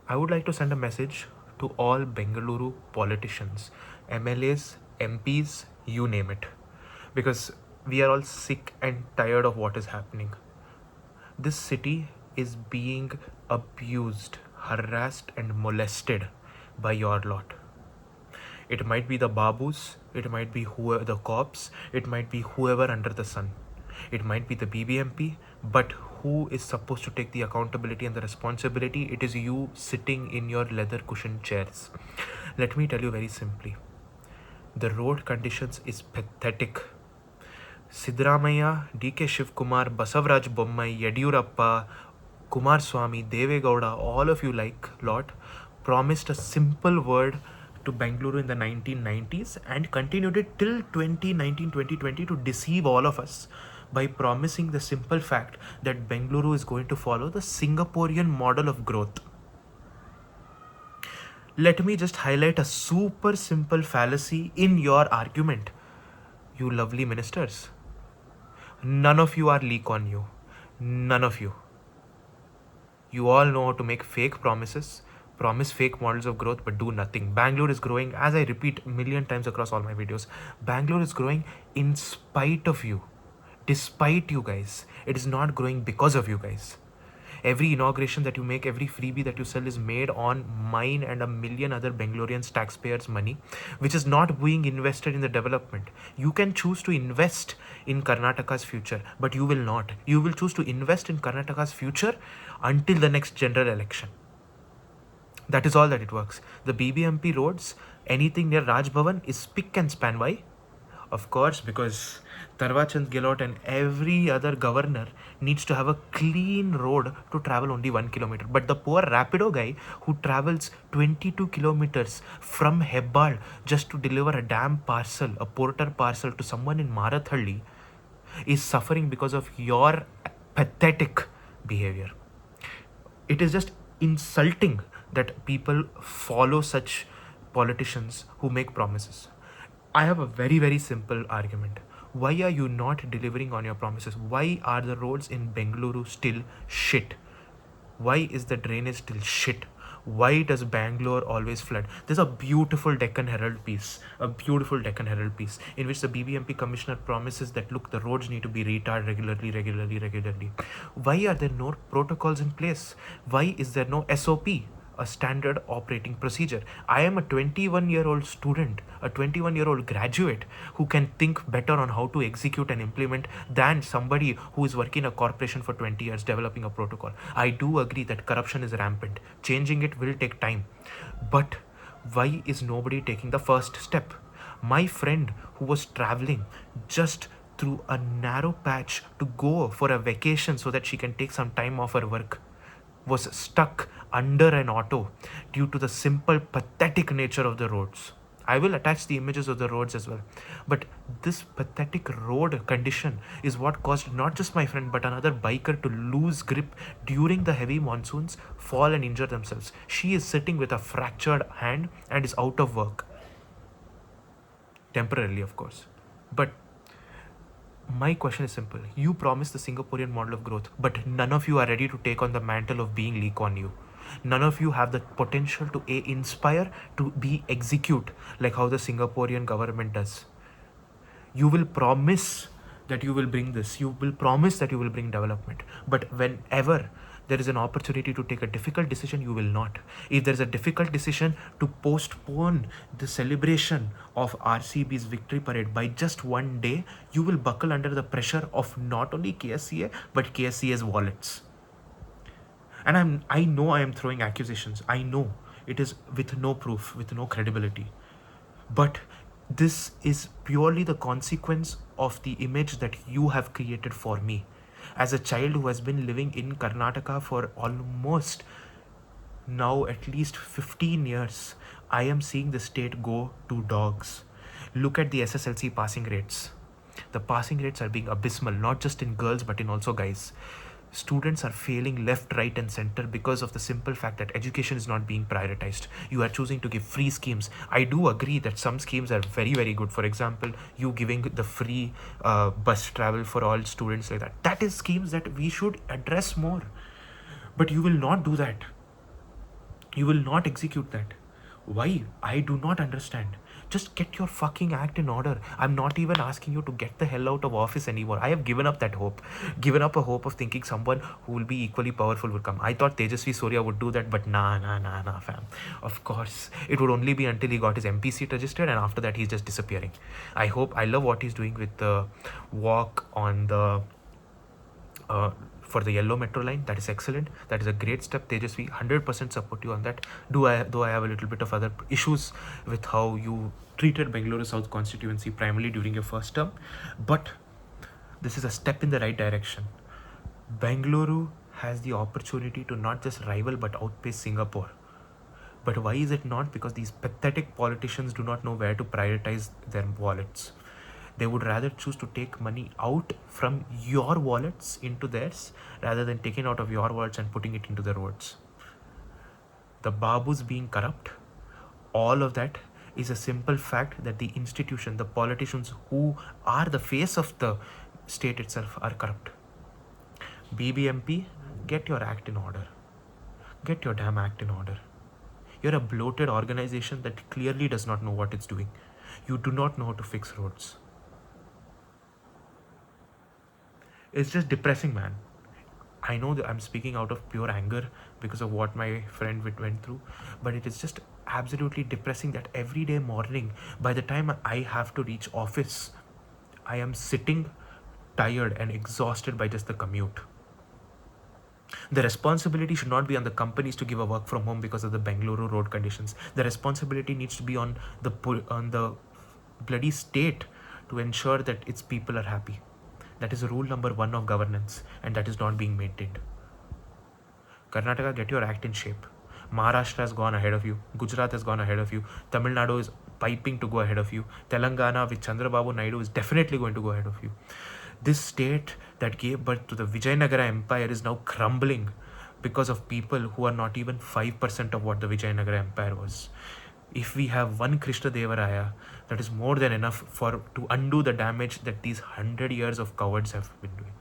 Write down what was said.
I would like to send a message to all Bengaluru politicians, MLAs, MPs, you name it, because we are all sick and tired of what is happening. This city is being abused, harassed, and molested by your lot. It might be the babus, it might be whoever the cops, it might be whoever under the sun. It might be the BBMP, but who is supposed to take the accountability and the responsibility? It is you sitting in your leather cushioned chairs. Let me tell you very simply. The road conditions is pathetic. Sidramaya, DK Shivkumar, Basavaraj Bommai, Yediyurappa, Kumar Swami, Devegowda, all of you like lot, promised a simple word to Bengaluru in the 1990s and continued it till 2019-2020 to deceive all of us by promising the simple fact that Bengaluru is going to follow the Singaporean model of growth. Let me just highlight a super simple fallacy in your argument, you lovely ministers. None of you are Lee Kuan Yew. None of you. You all know how to make fake promises, promise fake models of growth, but do nothing. Bangalore is growing, as I repeat a million times across all my videos, Bangalore is growing in spite of you. Despite you guys. It is not growing because of you guys. Every inauguration that you make, every freebie that you sell is made on mine and a million other Bangaloreans' taxpayers' money, which is not being invested in the development. You can choose to invest in Karnataka's future, but you will not. You will choose to invest in Karnataka's future until the next general election. That is all that it works. The BBMP roads, anything near Raj Bhavan is spick and span. Why? Of course, because Tarwachand Gehlot and every other governor needs to have a clean road to travel only 1 kilometer. But the poor Rapido guy who travels 22 kilometers from Hebbal just to deliver a damn parcel, a porter parcel to someone in Marathalli, is suffering because of your pathetic behavior. It is just insulting that people follow such politicians who make promises. I have a very, very simple argument. Why are you not delivering on your promises? Why are the roads in Bengaluru still shit? Why is the drainage still shit? Why does Bangalore always flood? There's a beautiful Deccan Herald piece, in which the BBMP commissioner promises that, look, the roads need to be retarred regularly. Why are there no protocols in place? Why is there no SOP? A standard operating procedure. I am a 21-year-old student, a 21-year-old graduate who can think better on how to execute and implement than somebody who is working in a corporation for 20 years developing a protocol. I do agree that corruption is rampant. Changing it will take time. But why is nobody taking the first step? My friend who was traveling just through a narrow patch to go for a vacation so that she can take some time off her work was stuck under an auto due to the simple, pathetic nature of the roads. I will attach the images of the roads as well. But this pathetic road condition is what caused not just my friend but another biker to lose grip during the heavy monsoons, fall and injure themselves. She is sitting with a fractured hand and is out of work. Temporarily, of course. But my question is simple. You promised the Singaporean model of growth, but none of you are ready to take on the mantle of being Lee Kuan Yew. None of you have the potential to A, inspire, to B, execute like how the Singaporean government does. You will promise that you will bring this. You will promise that you will bring development. But whenever there is an opportunity to take a difficult decision, you will not. If there is a difficult decision to postpone the celebration of RCB's victory parade by just one day, you will buckle under the pressure of not only KSCA but KSCA's wallets. And I know I am throwing accusations. I know it is with no proof, with no credibility. But this is purely the consequence of the image that you have created for me. As a child who has been living in Karnataka for almost now at least 15 years, I am seeing the state go to dogs. Look at the SSLC passing rates. The passing rates are being abysmal, not just in girls but in also guys. Students are failing left, right and center because of the simple fact that education is not being prioritized. You are choosing to give free schemes. I do agree that some schemes are very, very good. For example, you giving the free bus travel for all students like that. That is schemes that we should address more. But you will not do that. You will not execute that. Why? I do not understand. Just get your fucking act in order. I'm not even asking you to get the hell out of office anymore. I have given up that hope. Given up a hope of thinking someone who will be equally powerful would come. I thought Tejasvi Surya would do that, but nah, fam. Of course. It would only be until he got his MP seat registered, and after that, he's just disappearing. I love what he's doing with the walk on the uh, for the yellow metro line. That is excellent. That is a great step. Tejasvi, 100% support you on that. Though I have a little bit of other issues with how you treated Bengaluru South constituency primarily during your first term, but this is a step in the right direction. Bengaluru has the opportunity to not just rival but outpace Singapore. But why is it not? Because these pathetic politicians do not know where to prioritize their wallets. They would rather choose to take money out from your wallets into theirs rather than taking out of your wallets and putting it into the roads. The Babus being corrupt, all of that is a simple fact that the institution, the politicians who are the face of the state itself are corrupt. BBMP, get your act in order. Get your damn act in order. You're a bloated organization that clearly does not know what it's doing. You do not know how to fix roads. It's just depressing, man. I know that I'm speaking out of pure anger because of what my friend went through, but it is just absolutely depressing that every day morning, by the time I have to reach office, I am sitting tired and exhausted by just the commute. The responsibility should not be on the companies to give a work from home because of the Bengaluru road conditions. The responsibility needs to be on the bloody state to ensure that its people are happy. That is rule number 1 of governance, and that is not being maintained. Karnataka, get your act in shape. Maharashtra has gone ahead of you. Gujarat has gone ahead of you. Tamil Nadu is piping to go ahead of you. Telangana with Chandrababu Naidu is definitely going to go ahead of you. This state that gave birth to the Vijayanagara Empire is now crumbling because of people who are not even 5% of what the Vijayanagara Empire was. If we have one Krishna Devaraya, that is more than enough to undo the damage that these 100 years of cowards have been doing.